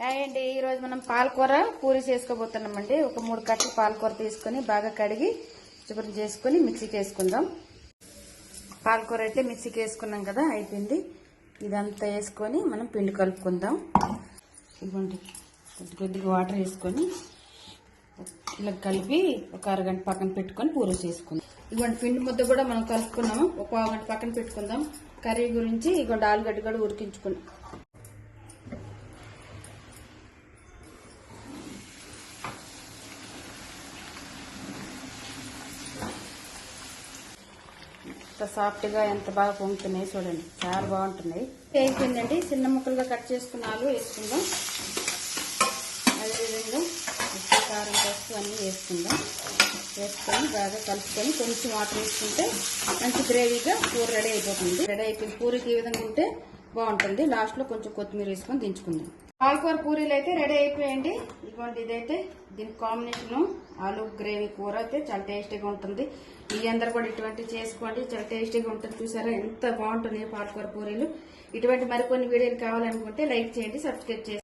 అండి ఈరోజు మనం పాలకూర పూరి చేసుకోబోతున్నామండి. ఒక 3 కట్టలు పాలకూర తీసుకొని బాగా కడిగి శుభ్రం చేసుకుని మిక్సీకి వేసుకుందాం. పాలకూర అయితే మిక్సీకి వేసుకున్నాం కదా, అయిపోయింది. ఇదంతా వేసుకొని మనం పిండి కలుపుకుందాం. ఇదిగోండి కొద్దిగా వాటర్ వేసుకొని ఇలా కలిపి ఒక అరగంట పక్కన పెట్టుకొని పూరి చేసుకుందాం. ఇదిగోండి పిండి ముద్ద కూడా మనం కలుపుకున్నాము. ఒక పావు గంట పక్కన పెట్టుకుందాం. కర్రీ గురించి ఇదిగోండి ఆలుగడ్డ కూడా ఉడికించుకుని ఎంత సాఫ్ట్గా ఎంత బాగా పొంగుతున్నాయి చూడండి, చాలా బాగుంటున్నాయి. అయిపోయిందండి. చిన్న ముక్కలుగా కట్ చేసుకున్న ఆలు వేసుకుందాం. అదేవిధంగా ఉప్పు కారం పసుపు అన్నీ వేసుకుందాం. వేసుకొని బాగా కలుపుకొని కొంచెం వాటర్ వేసుకుంటే మంచి గ్రేవీగా కూర రెడీ అయిపోతుంది. రెడీ అయిపోయింది. పూరికి ఈ విధంగా ఉంటే బాగుంటుంది. లాస్ట్లో కొంచెం కొత్తిమీర వేసుకొని దించుకుందాం. పాలకూర పూరీలు అయితే రెడీ అయిపోయాయండి. ఇదిగోండి ఇదైతే దీని కాంబినేషన్ ఆలు గ్రేవీ కూర అయితే చాలా టేస్టీగా ఉంటుంది. మీ అందరు కూడా ఇటువంటివి చేసుకోండి, చాలా టేస్టీగా ఉంటుంది. చూసారా ఎంత బాగుంటుంది పాలకూర పూరీలు. ఇటువంటి మరికొన్ని వీడియోలు కావాలనుకుంటే లైక్ చేయండి, సబ్స్క్రైబ్ చేయండి.